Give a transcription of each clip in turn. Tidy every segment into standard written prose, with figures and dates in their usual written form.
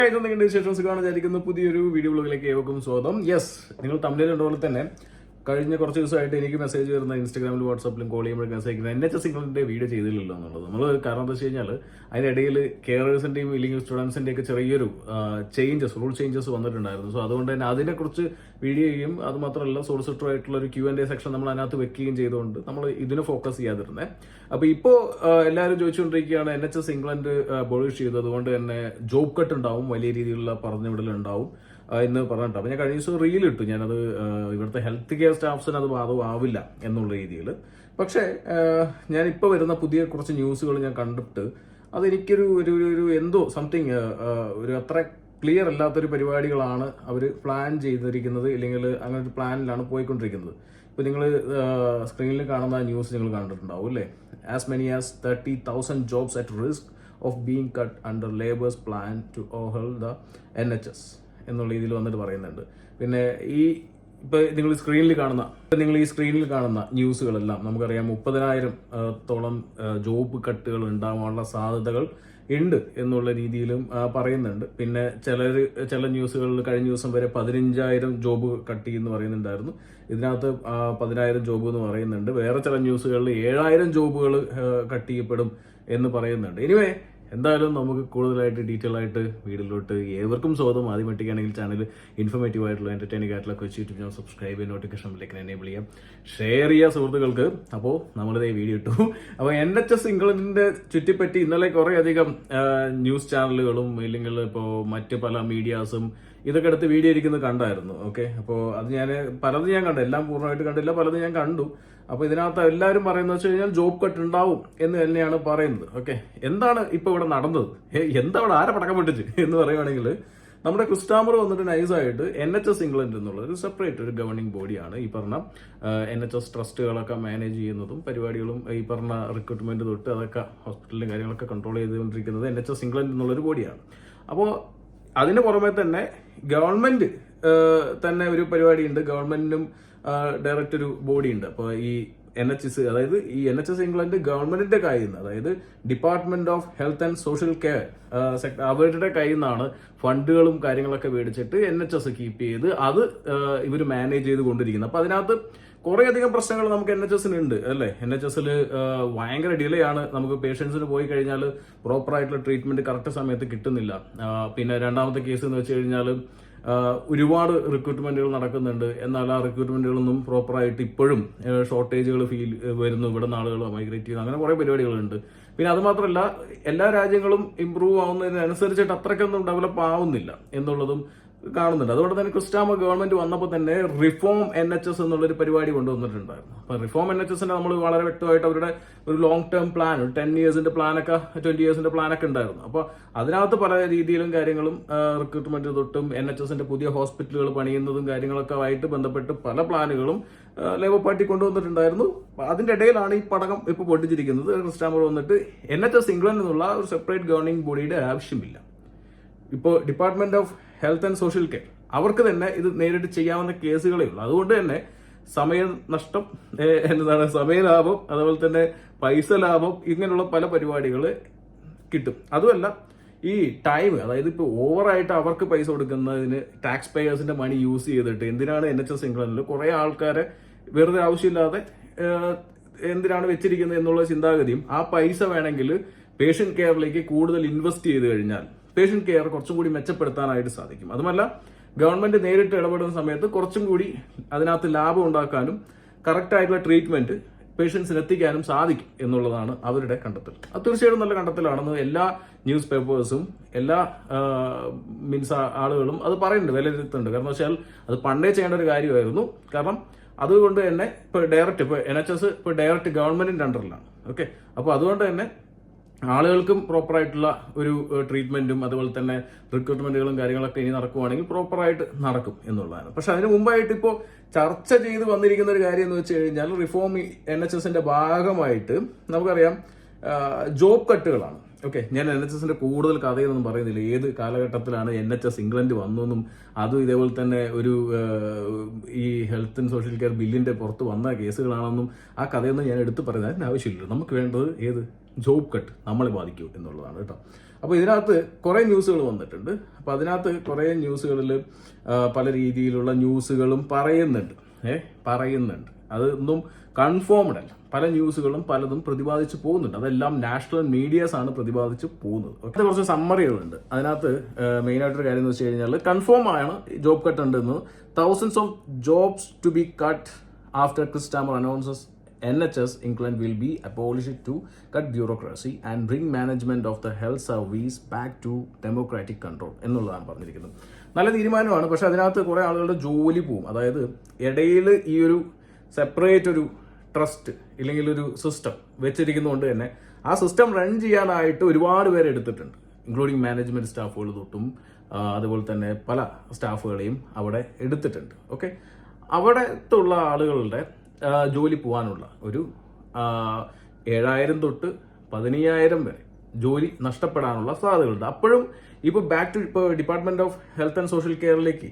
നിങ്ങളുടെ വിശേഷൻസ് കാണാൻ വിചാരിക്കുന്ന പുതിയൊരു വീഡിയോ ബ്ലോഗിലേക്ക് ഏവർക്കും സ്വാഗതം. യെസ്, നിങ്ങൾ തമിഴിൽ കണ്ടപോലെ തന്നെ കഴിഞ്ഞ കുറച്ച് ദിവസമായിട്ട് എനിക്ക് മെസ്സേജ് വരുന്ന ഇൻസ്റ്റാഗ്രാമിലും വാട്സാപ്പിലും കോൾ ചെയ്യുമ്പോഴൊക്കെ മെസ്സേജ് NHS സിംഗിളിന്റെ വീഡിയോ ചെയ്തില്ലല്ലോ എന്നുള്ളത്. നമ്മൾ കാരണം എന്താ വെച്ച് കഴിഞ്ഞാൽ അതിനിടയിൽ കെയറേഴ്സിന്റെയും ഇല്ലെങ്കിൽ സ്റ്റുഡൻസിന്റെ ഒക്കെ ചെറിയൊരു റൂൾ ചേഞ്ചസ് വന്നിട്ടുണ്ടായിരുന്നു. സോ അതുകൊണ്ട് തന്നെ അതിനെക്കുറിച്ച് വീഡിയോ ചെയ്യും. അത് മാത്രമല്ല സോളിസിറ്റർ ആയിട്ടുള്ള ഒരു Q&A സെക്ഷൻ നമ്മൾ അതിനകത്ത് വെക്കുകയും ചെയ്തുകൊണ്ട് നമ്മൾ ഇതിന് ഫോക്കസ് ചെയ്യാതിരുന്നത്. അപ്പൊ ഇപ്പോൾ എല്ലാവരും ചോദിച്ചുകൊണ്ടിരിക്കുകയാണ് NHS ഇംഗ്ലണ്ട് അബോളിഷ് ചെയ്തത് കൊണ്ട് തന്നെ ജോബ് കട്ട് ഉണ്ടാവും, വലിയ രീതിയിലുള്ള പറഞ്ഞുവിടലുണ്ടാവും എന്ന് പറഞ്ഞിട്ട്. അപ്പൊ ഞാൻ കഴിഞ്ഞ ദിവസം റീൽ ഇട്ടു. ഞാനത് ഇവിടുത്തെ ഹെൽത്ത് കെയർ സ്റ്റാഫ്സിന് അത് ബാധകമാവില്ല എന്നുള്ള രീതിയിൽ. പക്ഷേ ഞാനിപ്പോൾ വരുന്ന പുതിയ കുറച്ച് ന്യൂസുകൾ ഞാൻ കണ്ടിട്ട് അതെനിക്കൊരു ഒരു എന്തോ സംതിങ് ഒരു അത്ര ക്ലിയർ അല്ലാത്തൊരു പരിപാടികളാണ് അവർ പ്ലാൻ ചെയ്തിരിക്കുന്നത്, ഇല്ലെങ്കിൽ അങ്ങനെ ഒരു പ്ലാനിലാണ് പോയിക്കൊണ്ടിരിക്കുന്നത്. ഇപ്പൊ നിങ്ങൾ സ്ക്രീനിൽ കാണുന്ന ന്യൂസ് നിങ്ങൾ കണ്ടിട്ടുണ്ടാവും അല്ലേ? As many as 30,000 jobs at risk of being cut under Labour's plan to over the NHS എന്നുള്ള രീതിയിൽ വന്നിട്ട് പറയുന്നുണ്ട്. പിന്നെ നിങ്ങൾ ഈ സ്ക്രീനിൽ കാണുന്ന ന്യൂസുകളെല്ലാം നമുക്കറിയാം 30,000-തോളം ജോബ് കട്ടുകൾ ഉണ്ടാവാനുള്ള സാധ്യതകൾ ഉണ്ട് എന്നുള്ള രീതിയിലും പറയുന്നുണ്ട്. പിന്നെ ചില ന്യൂസുകളിൽ കഴിഞ്ഞ ദിവസം വരെ 15,000 ജോബ് കട്ട് ചെയ്യുമെന്ന് പറയുന്നുണ്ടായിരുന്നു. ഇതിനകത്ത് 10,000 ജോബ് എന്ന് പറയുന്നുണ്ട്. വേറെ ചില ന്യൂസുകളിൽ 7,000 ജോബുകൾ കട്ട് ചെയ്യപ്പെടും എന്ന് പറയുന്നുണ്ട്. എനിവേ, എന്തായാലും നമുക്ക് കൂടുതലായിട്ട് ഡീറ്റെയിൽ ആയിട്ട് വീഡിയോയിലോട്ട് ഏവർക്കും സ്വാഗതം. ആദ്യമായിട്ടാണെങ്കിൽ ചാനൽ ഇൻഫോർമേറ്റീവ് ആയിട്ടുള്ള എന്റർടൈനിങ് ആയിട്ടുള്ള കൊച്ചു യൂട്യൂബ് ചാനൽ സബ്സ്ക്രൈബ് ചെയ്യുക, നോട്ടിഫിക്കേഷൻ ബെല്ലൈക്കൻ എനേബിൾ ചെയ്യാം, ഷെയർ ചെയ്യുക സുഹൃത്തുക്കൾക്ക്. അപ്പോൾ നമ്മളിതേ വീഡിയോ ഇട്ടു. അപ്പോൾ NHS ഇംഗ്ലണ്ടിന്റെ ചുറ്റിപ്പറ്റി ഇന്നലെ കുറേ അധികം ന്യൂസ് ചാനലുകളും ഇല്ലെങ്കിൽ ഇപ്പോൾ മറ്റ് പല മീഡിയാസും ഇതൊക്കെ എടുത്ത് വീഡിയോ ഇരിക്കുന്നത് കണ്ടായിരുന്നു. ഓക്കെ, അപ്പോൾ അത് പലതും ഞാൻ കണ്ടു, എല്ലാം പൂർണ്ണമായിട്ട് കണ്ടില്ല, പലതും ഞാൻ കണ്ടു. അപ്പൊ ഇതിനകത്ത് എല്ലാവരും പറയുന്നത് വെച്ച് കഴിഞ്ഞാൽ ജോബ് കട്ട് ഉണ്ടാവും എന്ന് തന്നെയാണ് പറയുന്നത്. ഓക്കെ, എന്താണ് ഇപ്പൊ ഇവിടെ നടന്നത്, എന്താ ഇവിടെ ആരെ പടക്കം പൊട്ടിച്ച് എന്ന് പറയുവാണെങ്കിൽ, നമ്മുടെ ക്രിസ്റ്റാമർ വന്നിട്ട് നൈസായിട്ട് NHS ഇംഗ്ലണ്ട് എന്നുള്ള ഒരു സെപ്പറേറ്റ് ഒരു ഗവർണിംഗ് ബോഡിയാണ്. ഈ പറഞ്ഞ NHS ട്രസ്റ്റുകളൊക്കെ മാനേജ് ചെയ്യുന്നതും പരിപാടികളും ഈ പറഞ്ഞ റിക്രൂട്ട്മെന്റ് തൊട്ട് അതൊക്കെ ഹോസ്പിറ്റലിലും കാര്യങ്ങളൊക്കെ കൺട്രോൾ ചെയ്തുകൊണ്ടിരിക്കുന്നത് NHS ഇംഗ്ലണ്ട് എന്നുള്ളൊരു ബോഡിയാണ്. അപ്പോൾ അതിന് പുറമെ തന്നെ ഗവൺമെന്റ് തന്നെ ഒരു പരിപാടിയുണ്ട്. ഗവൺമെന്റിനും ഡയറക്റ്റ് ഒരു ബോഡി ഉണ്ട്. അപ്പോൾ ഈ NHS, അതായത് ഈ NHS ഇംഗ്ലണ്ട് ഗവൺമെന്റിന്റെ കയ്യിൽ നിന്ന്, അതായത് department of health and social care അവരുടെ കയ്യിൽ നിന്നാണ് ഫണ്ടുകളും കാര്യങ്ങളൊക്കെ മേടിച്ചിട്ട് NHS കീപ്പ് ചെയ്ത് അത് ഇവർ മാനേജ് ചെയ്ത് കൊണ്ടിരിക്കുന്നത്. അപ്പൊ അതിനകത്ത് കുറെ അധികം പ്രശ്നങ്ങൾ നമുക്ക് NHS ഉണ്ട് അല്ലേ? NHS ഭയങ്കര ഡിലേ ആണ്. നമുക്ക് പേഷ്യൻസിന് പോയി കഴിഞ്ഞാൽ പ്രോപ്പർ ആയിട്ടുള്ള ട്രീറ്റ്മെന്റ് കറക്റ്റ് സമയത്ത് കിട്ടുന്നില്ല. പിന്നെ രണ്ടാമത്തെ കേസ് എന്ന് വെച്ച് കഴിഞ്ഞാൽ ഒരുപാട് റിക്രൂട്ട്മെന്റുകൾ നടക്കുന്നുണ്ട്. എന്നാൽ ആ റിക്രൂട്ട്മെന്റുകളൊന്നും പ്രോപ്പറായിട്ട് ഇപ്പോഴും ഷോർട്ടേജുകൾ വരുന്നു. ഇവിടെ ആളുകൾ മൈഗ്രേറ്റ് ചെയ്യുന്നു, അങ്ങനെ കുറെ പരിപാടികളുണ്ട്. പിന്നെ അത് മാത്രമല്ല, എല്ലാ രാജ്യങ്ങളും ഇമ്പ്രൂവ് ആവുന്നതിനനുസരിച്ചിട്ട് അത്രയ്ക്കൊന്നും ഡെവലപ്പ് ആവുന്നില്ല എന്നുള്ളതും കാണുന്നുണ്ട്. അതുകൊണ്ട് തന്നെ ക്രിസ്റ്റാമർ ഗവൺമെന്റ് വന്നപ്പോൾ തന്നെ റിഫോം NHS എന്നുള്ളൊരു പരിപാടി കൊണ്ടുവന്നിട്ടുണ്ടായിരുന്നു. അപ്പൊ റിഫോം NHSന്റെ നമ്മൾ വളരെ വ്യക്തമായിട്ട് അവരുടെ ഒരു ലോങ് ടേം പ്ലാൻ, ഒരു 10 ഇയേഴ്സിന്റെ പ്ലാനൊക്കെ 20 ഇയേഴ്സിന്റെ പ്ലാനൊക്കെ ഉണ്ടായിരുന്നു. അപ്പൊ അതിനകത്ത് പല രീതിയിലും കാര്യങ്ങളും റിക്രൂട്ട്മെന്റ് തൊട്ടും NHSന്റെ പുതിയ ഹോസ്പിറ്റലുകൾ പണിയുന്നതും കാര്യങ്ങളൊക്കെ ആയിട്ട് ബന്ധപ്പെട്ട് പല പ്ലാനുകളും ലേബർ പാർട്ടി കൊണ്ടുവന്നിട്ടുണ്ടായിരുന്നു. അതിന്റെ ഇടയിലാണ് ഈ പടകം ഇപ്പൊ പൊട്ടിച്ചിരിക്കുന്നത്. ക്രിസ്റ്റാമർ വന്നിട്ട് NHS ഇംഗ്ലണ്ട് എന്നുള്ള ഒരു സെപ്പറേറ്റ് ഗവർണിംഗ് ബോഡിയുടെ ആവശ്യമില്ല. ഇപ്പോൾ department of health and social care അവർക്ക് തന്നെ ഇത് നേരിട്ട് ചെയ്യാവുന്ന കേസുകളേ ഉള്ളൂ. അതുകൊണ്ട് തന്നെ സമയനഷ്ടം, സമയലാഭം, അതുപോലെ തന്നെ പൈസ ലാഭം, ഇങ്ങനെയുള്ള പല പരിപാടികൾ കിട്ടും. അതുമല്ല, ഈ ടൈം, അതായത് ഇപ്പോൾ ഓവറായിട്ട് അവർക്ക് പൈസ കൊടുക്കുന്നതിന് ടാക്സ് പേയേഴ്സിന്റെ മണി യൂസ് ചെയ്തിട്ട് എന്തിനാണ് NHS ഇംഗ്ലണ്ടിൽ കുറെ ആൾക്കാരെ വെറുതെ ആവശ്യമില്ലാതെ എന്തിനാണ് വെച്ചിരിക്കുന്നത് എന്നുള്ള ചിന്താഗതിയും, ആ പൈസ വേണമെങ്കിൽ പേഷ്യന്റ് കെയറിലേക്ക് കൂടുതൽ ഇൻവെസ്റ്റ് ചെയ്ത് കഴിഞ്ഞാൽ പേഷ്യന്റ് കെയർ കുറച്ചും കൂടി മെച്ചപ്പെടുത്താനായിട്ട് സാധിക്കും. അതുമല്ല, ഗവൺമെന്റ് നേരിട്ട് ഇടപെടുന്ന സമയത്ത് കുറച്ചും കൂടി അതിനകത്ത് ലാഭം ഉണ്ടാക്കാനും കറക്റ്റ് ആയിട്ടുള്ള ട്രീറ്റ്മെന്റ് പേഷ്യൻസിന് എത്തിക്കാനും സാധിക്കും എന്നുള്ളതാണ് അവരുടെ കണ്ടെത്തൽ. അത് തീർച്ചയായിട്ടും നല്ല കണ്ടെത്തലാണെന്ന് എല്ലാ ന്യൂസ് പേപ്പേഴ്സും എല്ലാ ആളുകളും അത് പറയുന്നുണ്ട്, വിലയിരുത്തുന്നുണ്ട്. കാരണം വെച്ചാൽ അത് പണ്ടേ ചെയ്യേണ്ട ഒരു കാര്യമായിരുന്നു. കാരണം അതുകൊണ്ട് തന്നെ ഇപ്പൊ NHS ഡയറക്റ്റ് ഗവൺമെന്റിന്റെ അണ്ടറിലാണ്. ഓക്കെ, അപ്പൊ അതുകൊണ്ട് തന്നെ ആളുകൾക്കും പ്രോപ്പറായിട്ടുള്ള ഒരു ട്രീറ്റ്മെന്റും അതുപോലെ തന്നെ റിക്രൂട്ട്മെന്റുകളും കാര്യങ്ങളൊക്കെ ഇനി നടക്കുവാണെങ്കിൽ പ്രോപ്പറായിട്ട് നടക്കും എന്നുള്ളതാണ്. പക്ഷെ അതിന് മുമ്പായിട്ട് ഇപ്പോൾ ചർച്ച ചെയ്ത് വന്നിരിക്കുന്ന ഒരു കാര്യം എന്ന് വെച്ച് കഴിഞ്ഞാൽ, റിഫോം NHSന്റെ ഭാഗമായിട്ട് നമുക്കറിയാം ജോബ് കട്ടുകളാണ്. ഓക്കെ, ഞാൻ NHSന്റെ കൂടുതൽ കഥയൊന്നും പറയുന്നില്ല. ഏത് കാലഘട്ടത്തിലാണ് NHS ഇംഗ്ലണ്ട് വന്നതെന്നും അതും ഇതേപോലെ തന്നെ ഒരു ഈ ഹെൽത്ത് ആൻഡ് സോഷ്യൽ കെയർ ബില്ലിന്റെ പുറത്ത് വന്ന കേസുകളാണെന്നും ആ കഥയൊന്നും ഞാൻ എടുത്തു പറയുന്നതിന് ആവശ്യമില്ല. നമുക്ക് വേണ്ടത് ജോബ് കട്ട് നമ്മളെ ബാധിക്കൂ എന്നുള്ളതാണ് കേട്ടോ. അപ്പോൾ ഇതിനകത്ത് കുറേ ന്യൂസുകൾ വന്നിട്ടുണ്ട്. അപ്പോൾ അതിനകത്ത് കുറേ ന്യൂസുകളിൽ പല രീതിയിലുള്ള ന്യൂസുകളും പറയുന്നുണ്ട്. അതൊന്നും കൺഫേംഡ് അല്ല. പല ന്യൂസുകളും പലതും പ്രതിപാദിച്ച് പോകുന്നുണ്ട്. അതെല്ലാം നാഷണൽ മീഡിയാസ് ആണ് പ്രതിപാദിച്ച് പോകുന്നത്. അത് കുറച്ച് സമ്മറികളുണ്ട്. അതിനകത്ത് മെയിനായിട്ടൊരു കാര്യം എന്ന് വെച്ച് കഴിഞ്ഞാൽ കൺഫേം ആണ് ജോബ് കട്ട് ഉണ്ടെന്ന്. Thousands of jobs to B cut after Chris Starmer announces NHS England will be abolished to cut bureaucracy and bring management of the health service back to democratic control എന്നുള്ളതാണ് പറഞ്ഞിരിക്കുന്നത്. നല്ല തീരുമാനമാണ്. പക്ഷെ അതിനകത്ത് കുറേ ആളുകളുടെ ജോലി പോവും. അതായത് ഇടയിൽ ഈ ഒരു സെപ്പറേറ്റ് ഒരു ട്രസ്റ്റ് ഇല്ലെങ്കിൽ ഒരു സിസ്റ്റം വെച്ചിരിക്കുന്നതുകൊണ്ട് തന്നെ ആ സിസ്റ്റം റൺ ചെയ്യാനായിട്ട് ഒരുപാട് പേരെ എടുത്തിട്ടുണ്ട്, ഇൻക്ലൂഡിങ് മാനേജ്മെന്റ് സ്റ്റാഫുകൾ തൊട്ടും അതുപോലെ തന്നെ പല സ്റ്റാഫുകളെയും അവിടെ എടുത്തിട്ടുണ്ട്. ഓക്കെ, അവിടത്തുള്ള ആളുകളുടെ ജോലി പോകാനുള്ള ഒരു 7,000 തൊട്ട് 15,000 വരെ ജോലി നഷ്ടപ്പെടാനുള്ള സാധ്യതകളുണ്ട്. അപ്പോഴും ഇപ്പോൾ department of health and social കെയറിലേക്ക്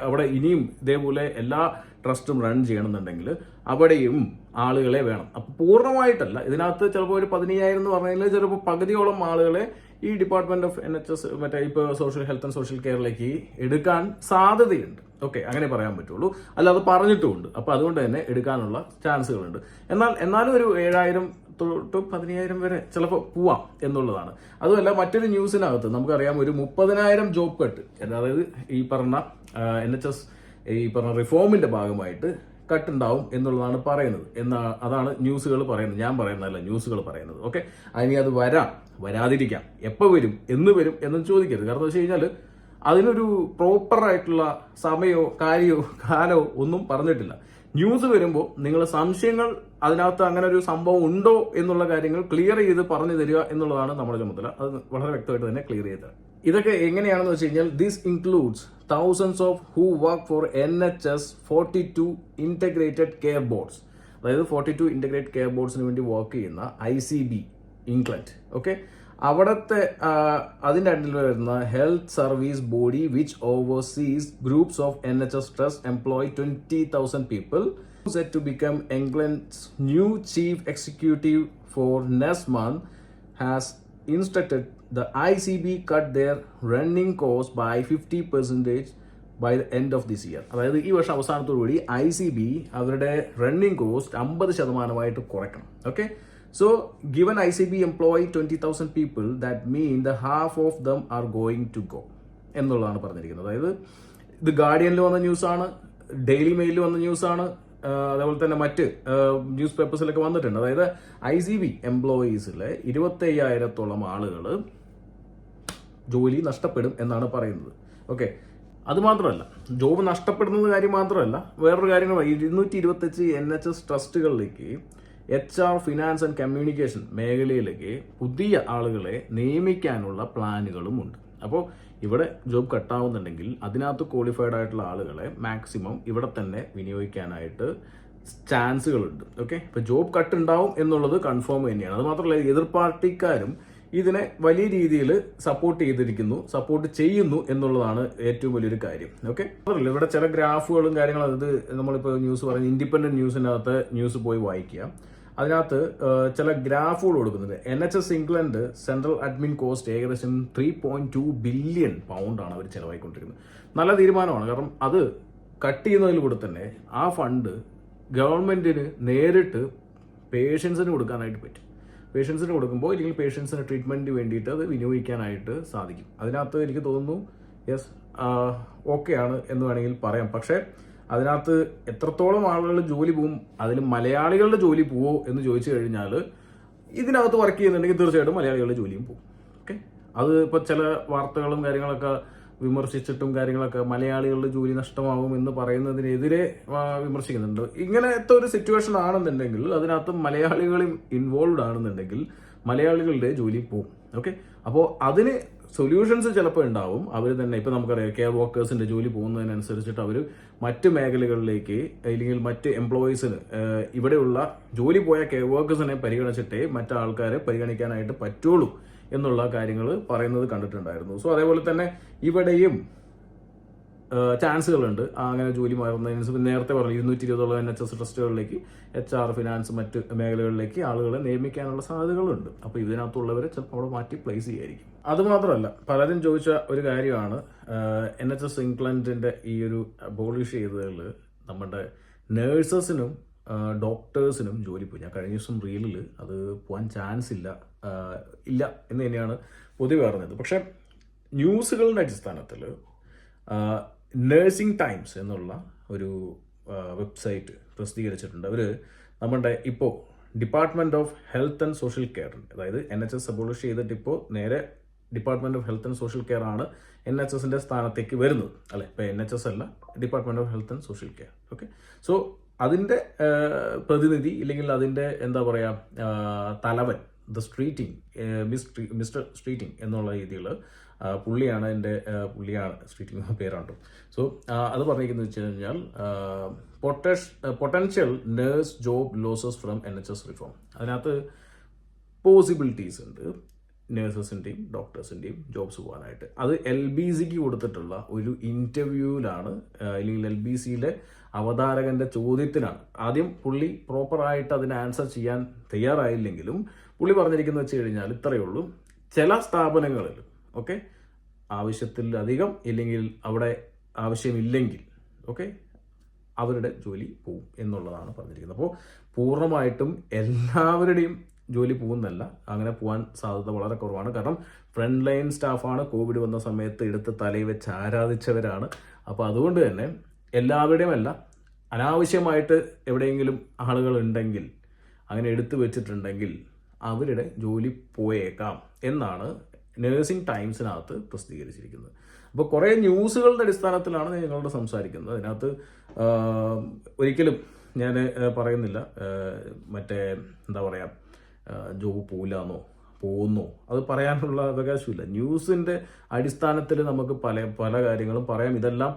അവിടെ ഇനിയും ഇതേപോലെ എല്ലാ ട്രസ്റ്റും റൺ ചെയ്യണമെന്നുണ്ടെങ്കിൽ അവിടെയും ആളുകളെ വേണം. അപ്പോൾ പൂർണ്ണമായിട്ടല്ല, ഇതിനകത്ത് ചിലപ്പോൾ ഒരു 15,000 എന്ന് പറഞ്ഞാൽ ചിലപ്പോൾ പകുതിയോളം ആളുകളെ ഈ ഡിപ്പാർട്ട്മെന്റ് ഓഫ് NHS ഇപ്പോൾ സോഷ്യൽ ഹെൽത്ത് ആൻഡ് സോഷ്യൽ കെയറിലേക്ക് എടുക്കാൻ സാധ്യതയുണ്ട്. ഓക്കെ, അങ്ങനെ പറയാൻ പറ്റുള്ളൂ, അല്ലാതെ പറഞ്ഞിട്ടുമുണ്ട്. അപ്പോൾ അതുകൊണ്ട് തന്നെ എടുക്കാനുള്ള ചാൻസുകളുണ്ട്. എന്നാലും ഒരു 7,000 തൊട്ട് 15,000 വരെ ചിലപ്പോൾ പോവാം എന്നുള്ളതാണ്. അതുമല്ല, മറ്റൊരു ന്യൂസിനകത്ത് നമുക്കറിയാം ഒരു 30,000 ജോബ് കട്ട്, അതായത് ഈ പറഞ്ഞ NHS ഈ പറഞ്ഞ റിഫോമിന്റെ ഭാഗമായിട്ട് കട്ടുണ്ടാവും എന്നുള്ളതാണ് പറയുന്നത്. അതാണ് ന്യൂസുകൾ പറയുന്നത്, ഞാൻ പറയുന്നതല്ല, ന്യൂസുകൾ പറയുന്നത്. ഓക്കെ, അതിന് അത് വരാതിരിക്കാം, എപ്പോൾ വരും എന്നും ചോദിക്കരുത്. കാരണം എന്ന് വെച്ച് കഴിഞ്ഞാൽ അതിനൊരു പ്രോപ്പർ ആയിട്ടുള്ള സമയമോ കാലോ ഒന്നും പറഞ്ഞിട്ടില്ല. ന്യൂസ് വരുമ്പോൾ നിങ്ങൾ സംശയങ്ങൾ അതിനകത്ത് അങ്ങനെ ഒരു സംഭവം ഉണ്ടോ എന്നുള്ള കാര്യങ്ങൾ ക്ലിയർ ചെയ്ത് പറഞ്ഞു തരിക എന്നുള്ളതാണ് നമ്മുടെ ചുമതല. അത് വളരെ വ്യക്തമായിട്ട് തന്നെ ക്ലിയർ ചെയ്തത്. ഇതൊക്കെ എങ്ങനെയാണെന്ന് വെച്ച് കഴിഞ്ഞാൽ this includes thousands of who work for NHS 42 integrated care boards. അതായത് 42 integrated care boardsന് വേണ്ടി വർക്ക് ചെയ്യുന്ന ICB ഇംഗ്ലണ്ട്. ഓക്കെ, അവിടുത്തെ അതിൻ്റെ അടിയിൽ വരുന്ന health service body which overseas groups of NHS trust employ 20,000 people set to become England's new chief executive for next month has instructed the ICB cut their running cost by 50% by the end of this year. അതായത് ഈ വർഷം അവസാനത്തോടുകൂടി ICB അവരുടെ running cost 50% കുറയ്ക്കണം. Okay, so given ICB employ 20,000 people, that mean the half of them are going to go എന്നുള്ളതാണ് പറഞ്ഞിരിക്കുന്നത്. അതായത് ഇത് ഗാർഡിയനിൽ വന്ന ന്യൂസാണ്, ഡെയിലി മെയിലിൽ വന്ന ന്യൂസാണ്, അതേപോലെ തന്നെ മറ്റ് ന്യൂസ് പേപ്പേഴ്സിലൊക്കെ വന്നിട്ടുണ്ട്. അതായത് ICB എംപ്ലോയീസിലെ 25,000-ഓളം ആളുകൾ ജോലി നഷ്ടപ്പെടും എന്നാണ് പറയുന്നത്. ഓക്കെ, അത് മാത്രമല്ല, ജോബ് നഷ്ടപ്പെടുന്നത് കാര്യം മാത്രമല്ല, വേറൊരു കാര്യം 225 NHS ട്രസ്റ്റുകളിലേക്ക് HR, finance and communication മേഖലയിലേക്ക് പുതിയ ആളുകളെ നിയമിക്കാനുള്ള പ്ലാനുകളുമുണ്ട്. അപ്പോൾ ഇവിടെ ജോബ് കട്ടാവുന്നുണ്ടെങ്കിൽ അതിനകത്ത് ക്വാളിഫൈഡ് ആയിട്ടുള്ള ആളുകളെ മാക്സിമം ഇവിടെ തന്നെ വിനിയോഗിക്കാനായിട്ട് ചാൻസുകളുണ്ട്. ഓക്കെ, ഇപ്പോൾ ജോബ് കട്ട് ഉണ്ടാവും എന്നുള്ളത് കൺഫേം തന്നെയാണ്. അത് മാത്രമല്ല, എതിർ പാർട്ടിക്കാരും ഇതിനെ വലിയ രീതിയിൽ സപ്പോർട്ട് ചെയ്യുന്നു എന്നുള്ളതാണ് ഏറ്റവും വലിയൊരു കാര്യം. ഓക്കെ, അതല്ല, ഇവിടെ ചില ഗ്രാഫുകളും കാര്യങ്ങളും, അത് നമ്മളിപ്പോൾ ന്യൂസ് പറയുന്നത് ഇൻഡിപെൻഡന്റ് ന്യൂസിനകത്ത് ന്യൂസ് പോയി വായിക്കുക. അതിനകത്ത് ചില ഗ്രാഫുകൾ കൊടുക്കുന്നുണ്ട്. NHS England central admin cost ഏകദേശം 3.2 ബില്യൺ പൗണ്ടാണ് അവർ ചിലവായിക്കൊണ്ടിരിക്കുന്നത്. നല്ല തീരുമാനമാണ്. കാരണം അത് കട്ട് ചെയ്യുന്നതിൽ കൂടെ തന്നെ ആ ഫണ്ട് ഗവൺമെന്റിന് നേരിട്ട് പേഷ്യൻസിന് കൊടുക്കാനായിട്ട് പറ്റും. പേഷ്യൻസിന് കൊടുക്കുമ്പോൾ ഇല്ലെങ്കിൽ പേഷ്യൻസിന് ട്രീറ്റ്മെന്റിന് വേണ്ടിയിട്ട് അത് വിനിയോഗിക്കാനായിട്ട് സാധിക്കും. അതിനകത്ത് എനിക്ക് തോന്നുന്നു യെസ് ഓക്കെയാണ് എന്ന് വേണമെങ്കിൽ പറയാം. പക്ഷേ അതിനകത്ത് എത്രത്തോളം ആളുകളുടെ ജോലി പോവും, അതിൽ മലയാളികളുടെ ജോലി പോവോ എന്ന് ചോദിച്ചു കഴിഞ്ഞാൽ ഇതിനകത്ത് വർക്ക് ചെയ്യുന്നുണ്ടെങ്കിൽ തീർച്ചയായിട്ടും മലയാളികളുടെ ജോലിയും പോകും. ഓക്കെ, അത് ഇപ്പോൾ ചില വാർത്തകളും കാര്യങ്ങളൊക്കെ വിമർശിച്ചിട്ടും കാര്യങ്ങളൊക്കെ മലയാളികളുടെ ജോലി നഷ്ടമാകും എന്ന് പറയുന്നതിനെതിരെ വിമർശിക്കുന്നുണ്ട്. ഇങ്ങനത്തെ ഒരു സിറ്റുവേഷൻ ആണെന്നുണ്ടെങ്കിൽ അതിനകത്ത് മലയാളികളും ഇൻവോൾവ് ആണെന്നുണ്ടെങ്കിൽ മലയാളികളുടെ ജോലി പോകും. ഓക്കെ, അപ്പോൾ അതിന് സൊല്യൂഷൻസ് ചിലപ്പോൾ ഉണ്ടാവും. അവർ തന്നെ ഇപ്പോൾ നമുക്കറിയാം കെയർ വർക്കേഴ്സിന്റെ ജോലി പോകുന്നതിനനുസരിച്ചിട്ട് അവർ മറ്റ് മേഖലകളിലേക്ക് അല്ലെങ്കിൽ മറ്റ് എംപ്ലോയീസിന് ഇവിടെയുള്ള ജോലി പോയ കെയർ വർക്കേഴ്സിനെ പരിഗണിച്ചിട്ടേ മറ്റു ആൾക്കാരെ പരിഗണിക്കാനായിട്ട് പറ്റുള്ളൂ എന്നുള്ള കാര്യങ്ങൾ പറയുന്നത് കണ്ടിട്ടുണ്ടായിരുന്നു. സോ അതേപോലെ തന്നെ ഇവിടെയും ചാൻസുകളുണ്ട് അങ്ങനെ ജോലി മാറുന്നതിന്. നേരത്തെ പറഞ്ഞു 220 NHS ട്രസ്റ്റുകളിലേക്ക് HR, ഫിനാൻസ്, മറ്റ് മേഖലകളിലേക്ക് ആളുകളെ നിയമിക്കാനുള്ള സാധ്യതകളുണ്ട്. അപ്പോൾ ഇതിനകത്തുള്ളവരെ ചിലപ്പോൾ അവിടെ മാറ്റി പ്ലേസ് ചെയ്യായിരിക്കും. അതുമാത്രമല്ല, പലരും ചോദിച്ച ഒരു കാര്യമാണ് NHS ഇംഗ്ലണ്ടിന്റെ ഈ ഒരു അബോളിഷ് ചെയ്തതിൽ നമ്മുടെ നേഴ്സസിനും ഡോക്ടേഴ്സിനും ജോലി പോയി. ഞാൻ കഴിഞ്ഞ ദിവസം റീലിൽ അത് പോകാൻ ചാൻസ് ഇല്ല എന്ന് തന്നെയാണ് പൊതുവെ പറഞ്ഞത്. പക്ഷേ ന്യൂസുകളുടെ അടിസ്ഥാനത്തിൽ നഴ്സിംഗ് ടൈംസ് എന്നുള്ള ഒരു വെബ്സൈറ്റ് പ്രസിദ്ധീകരിച്ചിട്ടുണ്ട്. അവർ നമ്മുടെ ഇപ്പോൾ department of health and social care, അതായത് NHS അബോളിഷ് ചെയ്തിട്ട് ഇപ്പോൾ നേരെ department of health and social care ആണ് NHSന്റെ സ്ഥാനത്തേക്ക് വരുന്നത്, അല്ലെ? ഇപ്പോൾ NHS അല്ല, department of health and social care. Okay, so അതിൻ്റെ പ്രതിനിധി ഇല്ലെങ്കിൽ അതിൻ്റെ എന്താ പറയുക തലവൻ, മിസ്റ്റർ സ്ട്രീറ്റിംഗ് എന്നുള്ള രീതിയിൽ പുള്ളിയാണ് സ്ട്രീറ്റിംഗ് പേരാണ്ടോ. സോ അത് പറഞ്ഞിരിക്കുന്നത് വെച്ച് കഴിഞ്ഞാൽ potential nurse job losses from NHS reform. അതിനകത്ത് പോസിബിലിറ്റീസ് ഉണ്ട് നേഴ്സസിൻ്റെയും ഡോക്ടേഴ്സിൻ്റെയും ജോബ്സ് പോകാനായിട്ട്. അത് LBCക്ക് കൊടുത്തിട്ടുള്ള ഒരു ഇൻ്റർവ്യൂവിലാണ്, അല്ലെങ്കിൽ LBCയിലെ അവതാരകന്റെ ചോദ്യത്തിനാണ്. ആദ്യം പുള്ളി പ്രോപ്പറായിട്ട് അതിന് ആൻസർ ചെയ്യാൻ തയ്യാറായില്ലെങ്കിലും പുള്ളി പറഞ്ഞിരിക്കുന്നത് വെച്ച് കഴിഞ്ഞാൽ ഇത്രയേ ഉള്ളൂ: ചില സ്ഥാപനങ്ങളിൽ ആവശ്യത്തിലധികം ഇല്ലെങ്കിൽ അവിടെ ആവശ്യമില്ലെങ്കിൽ അവരുടെ ജോലി പോവും എന്നുള്ളതാണ് പറഞ്ഞിരിക്കുന്നത്. അപ്പോൾ പൂർണ്ണമായിട്ടും എല്ലാവരുടെയും ജോലി പോകുന്നല്ല, അങ്ങനെ പോകാൻ സാധ്യത വളരെ കുറവാണ്. കാരണം ഫ്രണ്ട് ലൈൻ സ്റ്റാഫാണ്, കോവിഡ് വന്ന സമയത്ത് എടുത്ത് തലയിൽ വെച്ച് ആരാധിച്ചവരാണ്. അപ്പോൾ അതുകൊണ്ട് തന്നെ എല്ലാവരുടെയും അല്ല, അനാവശ്യമായിട്ട് എവിടെയെങ്കിലും ആളുകൾ ഉണ്ടെങ്കിൽ, അങ്ങനെ എടുത്തു വെച്ചിട്ടുണ്ടെങ്കിൽ അവരുടെ ജോലി പോയേക്കാം എന്നാണ് നഴ്സിംഗ് ടൈംസിനകത്ത് പ്രസിദ്ധീകരിച്ചിരിക്കുന്നത്. അപ്പോൾ കുറേ ന്യൂസുകളുടെ അടിസ്ഥാനത്തിലാണ് ഞാൻ നിങ്ങളോട് സംസാരിക്കുന്നത്. അതിനകത്ത് ഒരിക്കലും ഞാൻ പറയുന്നില്ല മറ്റേ എന്താ പറയുക ജോബ് പോയില്ലെന്നോ പോകുന്നോ, അത് പറയാനുള്ള അവകാശമില്ല. ന്യൂസിൻ്റെ അടിസ്ഥാനത്തിൽ നമുക്ക് പല കാര്യങ്ങളും പറയാം. ഇതെല്ലാം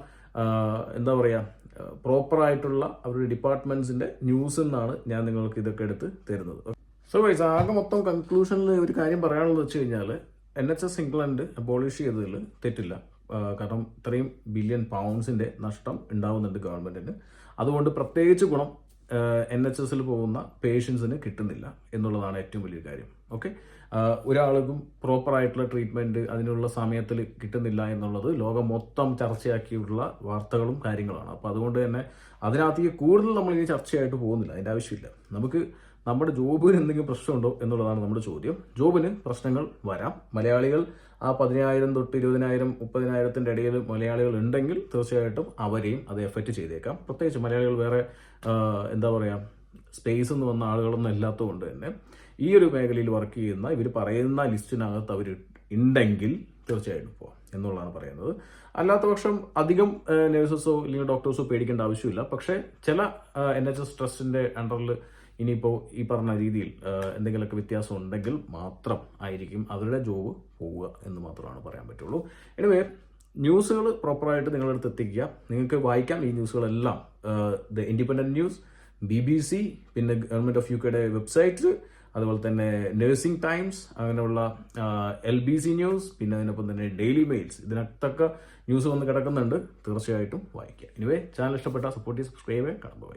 എന്താ പറയുക പ്രോപ്പറായിട്ടുള്ള അവരുടെ ഡിപ്പാർട്ട്മെൻറ്റ്സിൻ്റെ ന്യൂസിൽ നിന്നാണ് ഞാൻ നിങ്ങൾക്ക് ഇതൊക്കെ എടുത്ത് തരുന്നത്. സോ ഗൈസ്, ആകെ മൊത്തം കൺക്ലൂഷനിൽ ഒരു കാര്യം പറയാനുള്ളത് വെച്ച് കഴിഞ്ഞാൽ NHS ഇംഗ്ലണ്ട് അബോളിഷ് ചെയ്തതിൽ തെറ്റില്ല. കാരണം ഇത്രയും ബില്യൺ പൗണ്ട്സിൻ്റെ നഷ്ടം ഉണ്ടാവുന്നുണ്ട് ഗവൺമെൻറ്റിന്. അതുകൊണ്ട് പ്രത്യേകിച്ച് ഗുണം NHSൽ പോകുന്ന പേഷ്യൻസിന് കിട്ടുന്നില്ല എന്നുള്ളതാണ് ഏറ്റവും വലിയ കാര്യം. ഓക്കെ, ഒരാൾക്കും പ്രോപ്പറായിട്ടുള്ള ട്രീറ്റ്മെൻറ്റ് അതിനുള്ള സമയത്തിൽ കിട്ടുന്നില്ല എന്നുള്ളത് ലോകം മൊത്തം ചർച്ചയാക്കിയുള്ള വാർത്തകളും കാര്യങ്ങളാണ്. അപ്പോൾ അതുകൊണ്ട് തന്നെ അതിനകത്തേക്ക് കൂടുതൽ നമ്മളിനി ചർച്ചയായിട്ട് പോകുന്നില്ല, അതിൻ്റെ ആവശ്യമില്ല. നമുക്ക് നമ്മുടെ ജോബിന് എന്തെങ്കിലും പ്രശ്നമുണ്ടോ എന്നുള്ളതാണ് നമ്മുടെ ചോദ്യം. ജോബിന് പ്രശ്നങ്ങൾ വരാം. മലയാളികൾ ആ 10,000 തൊട്ട് 20,000 30,000 ഇടയിൽ മലയാളികൾ ഉണ്ടെങ്കിൽ തീർച്ചയായിട്ടും അവരെയും അത് എഫക്റ്റ് ചെയ്തേക്കാം. പ്രത്യേകിച്ച് മലയാളികൾ വേറെ എന്താ പറയുക സ്പേസ് എന്ന് വന്ന ആളുകളൊന്നും ഇല്ലാത്തതുകൊണ്ട് തന്നെ ഈ ഒരു മേഖലയിൽ വർക്ക് ചെയ്യുന്ന ഇവർ പറയുന്ന ലിസ്റ്റിനകത്ത് അവർ ഉണ്ടെങ്കിൽ തീർച്ചയായിട്ടും പോകാം എന്നുള്ളതാണ് പറയുന്നത്. അല്ലാത്ത പക്ഷം അധികം നേഴ്സസോ അല്ലെങ്കിൽ ഡോക്ടേഴ്സോ പേടിക്കേണ്ട ആവശ്യമില്ല. പക്ഷേ ചില NHS ട്രസ്റ്റിൻ്റെ അണ്ടറിൽ ഇനിയിപ്പോൾ ഈ പറഞ്ഞ രീതിയിൽ എന്തെങ്കിലുമൊക്കെ വ്യത്യാസം ഉണ്ടെങ്കിൽ മാത്രം ആയിരിക്കും അവരുടെ ജോബ് പോവുക എന്ന് മാത്രമാണ് പറയാൻ പറ്റുള്ളൂ. എനിവേ, ന്യൂസുകൾ പ്രോപ്പറായിട്ട് നിങ്ങളുടെ അടുത്ത് എത്തിക്കുക. നിങ്ങൾക്ക് വായിക്കാം ഈ ന്യൂസുകളെല്ലാം ദ ഇൻഡിപെൻഡൻറ്റ് ന്യൂസ്, BBC, പിന്നെ ഗവൺമെൻറ് ഓഫ് UKയുടെ വെബ്സൈറ്റ്, അതുപോലെ തന്നെ നഴ്സിംഗ് ടൈംസ്, അങ്ങനെയുള്ള LBC ന്യൂസ്, പിന്നെ അതിനൊപ്പം തന്നെ ഡെയിലി മെയിൽസ്, ഇതിനകത്തൊക്കെ ന്യൂസ് വന്ന് കിടക്കുന്നുണ്ട്. തീർച്ചയായിട്ടും വായിക്കുക. എനിവേ, ചാനൽ ഇഷ്ടപ്പെട്ട സപ്പോർട്ട് ചെയ്ത് സബ്സ്ക്രൈബ് ചെയ്യുക. കാണുമ്പോൾ